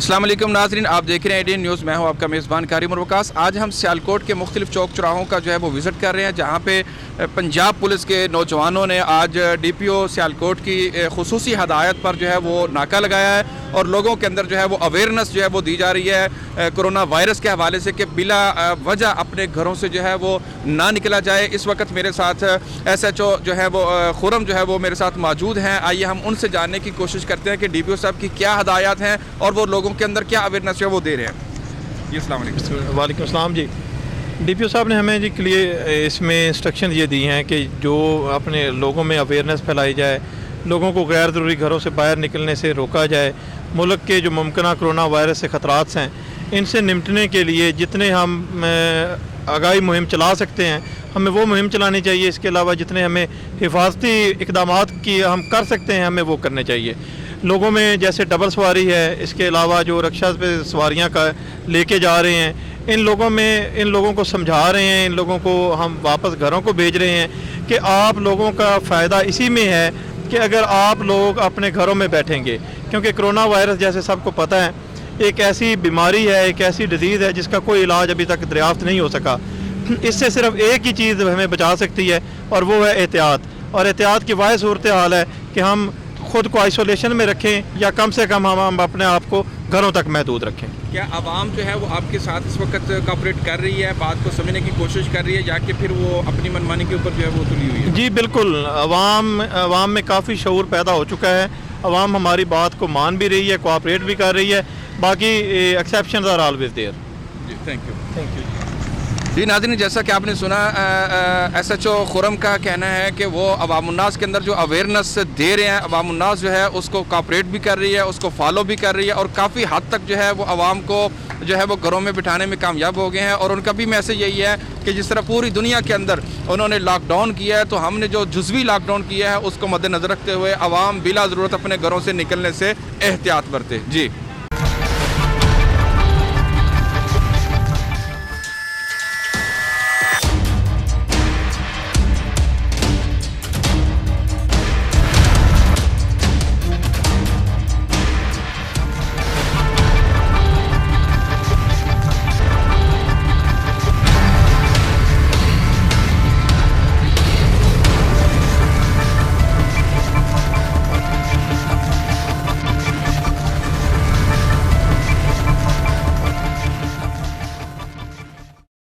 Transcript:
अस्सलाम वालेकुम नाज़रीन, आप देख रहे हैं एडीएन न्यूज़। मैं हूं आपका मेज़बान कारिम वकास। आज हम सियालकोट के मुख्तलिफ चौक चौराहों का जो है वो विज़िट कर रहे हैं, जहां पे पंजाब पुलिस के नौजवानों ने आज डीपीओ सियालकोट की खुसूसी हदायत पर जो है वो नाका लगाया है और लोगों के अंदर जो है वो अवेयरनेस जो है वो दी जा रही है कोरोना वायरस के हवाले से कि बिला वजह अपने घरों से जो है वो ना निकला जाए। इस वक्त मेरे साथ SHO जो है वो खुरम जो है वो मेरे साथ मौजूद हैं। आइए हम उनसे जानने की कोशिश करते हैं कि डीपीओ साहब की क्या हदायत हैं और वो लोगों के अंदर क्या अवेयरनेस जो है वो दे रहे हैं। जी अस्सलाम वालेकुम। वालेकुम अस्सलाम जी। डीपीओ साहब ने हमें जी क्लियर इसमें इंस्ट्रक्शन ये दी हैं कि जो अपने लोगों में अवेयरनेस फैलाई जाए, लोगों को गैर ज़रूरी घरों से बाहर निकलने से रोका जाए, मुल्क के जो मुमकिन कोरोना वायरस से ख़तरात हैं इनसे निपटने के लिए जितने हम आगाही मुहिम चला सकते हैं हमें वो मुहिम चलानी चाहिए। इसके अलावा जितने हमें हिफाजती इक़दामात की हम कर सकते हैं हमें वो करने चाहिए। लोगों में जैसे डबल सवारी है, इसके अलावा जो रक्षा पे सवारियाँ का लेके जा रहे हैं, इन लोगों को समझा रहे हैं, इन लोगों को हम वापस घरों को भेज रहे हैं कि आप लोगों का फ़ायदा इसी में है कि अगर आप लोग अपने घरों में बैठेंगे, क्योंकि कोरोना वायरस जैसे सबको पता है एक ऐसी बीमारी है, एक ऐसी डिजीज़ है जिसका कोई इलाज अभी तक दरियाफ्त नहीं हो सका। इससे सिर्फ एक ही चीज़ हमें बचा सकती है और वो है एहतियात। और एहतियात की वाहिद सूरत हाल है कि हम ख़ुद को आइसोलेशन में रखें या कम से कम हम अपने आप को घरों तक महदूद रखें। क्या आवाम जो है वो आपके साथ इस वक्त कोऑपरेट कर रही है, बात को समझने की कोशिश कर रही है, या कि फिर वो अपनी मनमानी के ऊपर जो है वो तुली हुई है? जी बिल्कुल, अवाम में काफ़ी शऊर पैदा हो चुका है। अवाम हमारी बात को मान भी रही है, कोऑपरेट भी कर रही है। बाकी एक्सेप्शंस आर ऑलवेज देयर। जी थैंक यू। यू। जी नाज़रीन, जैसा कि आपने सुना SHO खुरम का कहना है कि वो अवामुन्नास के अंदर जो अवेयरनेस दे रहे हैं, अवामुन्नास जो है उसको कोऑपरेट भी कर रही है, उसको फॉलो भी कर रही है और काफ़ी हद तक जो है वो आवाम को जो है वो घरों में बिठाने में कामयाब हो गए हैं। और उनका भी मैसेज यही है कि जिस तरह पूरी दुनिया के अंदर उन्होंने लॉकडाउन किया है, तो हमने जो जुज़वी लॉकडाउन किया है उसको मद्देनज़र रखते हुए आवाम बिला ज़रूरत अपने घरों से निकलने से एहतियात बरते। जी।